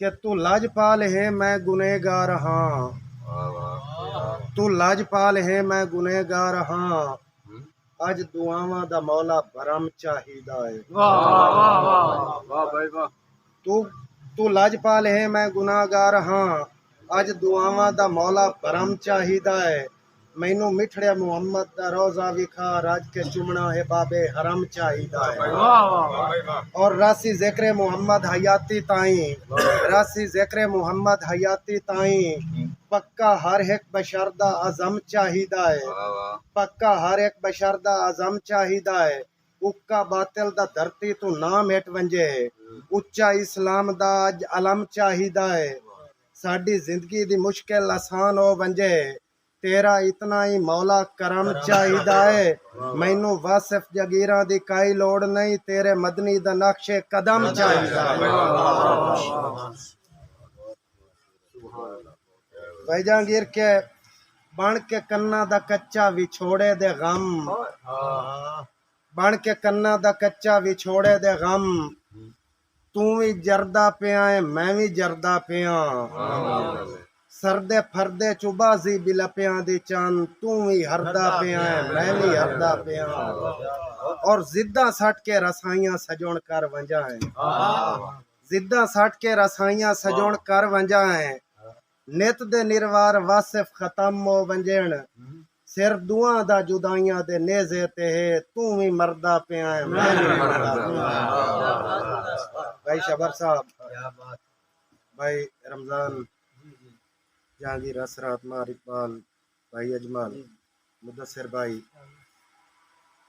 कि तू लाजपाल है मैं गुनहगार हाँ, तू लाजपाल है मैं गुनहगार हाँ, अज दुआवां दा मौला भरम चाहिदा है। तू तू लाजपाल है मैं गुनाहगार हाँ, अज दुआवां दा मौला भरम चाहिदा है। मैनू मिठड़िया मुहम्मद दा रोजा विखा, राज के चुमना है बाबे हरम चाहिदा है। और रासी ज़िक्र मुहम्मद हयाती ताई, रासी ज़िक्र मुहम्मद हयाती ताई, पक्का हर एक बशर दा अज़म चाहिदा है। पक्का हर एक बशर दा अज़म चाहिदा है। उक्का बातिल दा धरती तू नाम हेठ वंजे, उच्चा इस्लाम दा अज अलम चाहिदा है। साडी जिंदगी दी मुश्किल आसान हो वंजे, तेरा इतना ही मौला करम चाहिदा है। मैनू वासिफ जगीरा दी काई लोड़ नहीं, तेरे मदनी दा नक्शे कदम चाहिदा है। भाई जहांगीर के बन के कन्ना दा कच्चा विछोड़े दे गम, बन के कन्ना दा कच्चा विछोड़े दे गम, तू भी जरदा पिया है मैं भी जरदा पिया। सरदे फरदे चुबाजी बिलपिया दी चांद, तू भी हरदा पिया है मैं भी हरदा पिया। और जिद्दा सट के रसाइयां सजोण कर वंजा है, जिद्दा सट के रसाइयां सजोण कर वंजा है। नित दे निर्वार वासिफ खत्म हो वंजेण, सिर दुआ दा जुदाइयां दे नेज़े ते है, तू भी मरदा पिया है मैं भी मरदा पिया। भाई शबर साहब, भाई रमजान, जहांगीर असरात, मार इकबाल, भाई अजमल, मुदस्सिर भाई,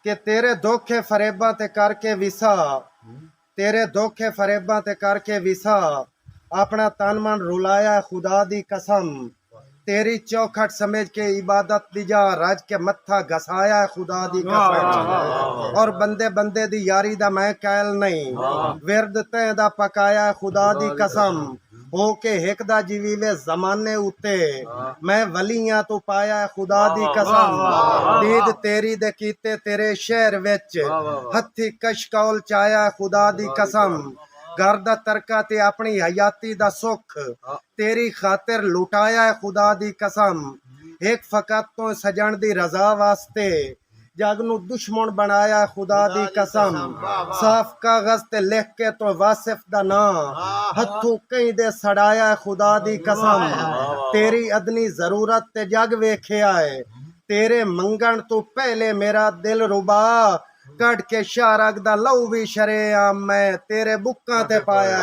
के तेरे धोखे फरेबा ते करके विसा, तेरे धोखे फरेबा ते करके विसा, अपना तन मन रुलाया खुदा दी कसम। तेरी चौखट समझ के इबादत दिजा, रज के मत्था घसाया खुदा दी कसम। और बंदे बंदे दी यारी दा मैं कैल नहीं, विरद ते दा पकाया खुदा दी कसम। हो के हिक दा जीवीवे जमाने उते, मैं वलियां तो पाया खुदा दी कसम। दीद तेरी दे कीते तेरे शहर विच, हथी कशकौल चाया खुदा दी कसम। घर दा तरका ते अपनी हयाती दा सुख, तेरी खातिर लुटाया खुदा दी कसम। एक फकत तो सजन दी रजा वास्ते, जग नू दुश्मन बनाया खुदा दी कसम। साफ कागज ते लिख के तो वासिफ दा नाम, हथों कई दे सड़ाया खुदा दी कसम। तेरी अदनी जरूरत ते जग वेख्या है, तेरे मंगण तो पहले मेरा दिल रुबा। कट के शारग दा लहू भी शरेआम मैं तेरे बुक्कां ते पाया।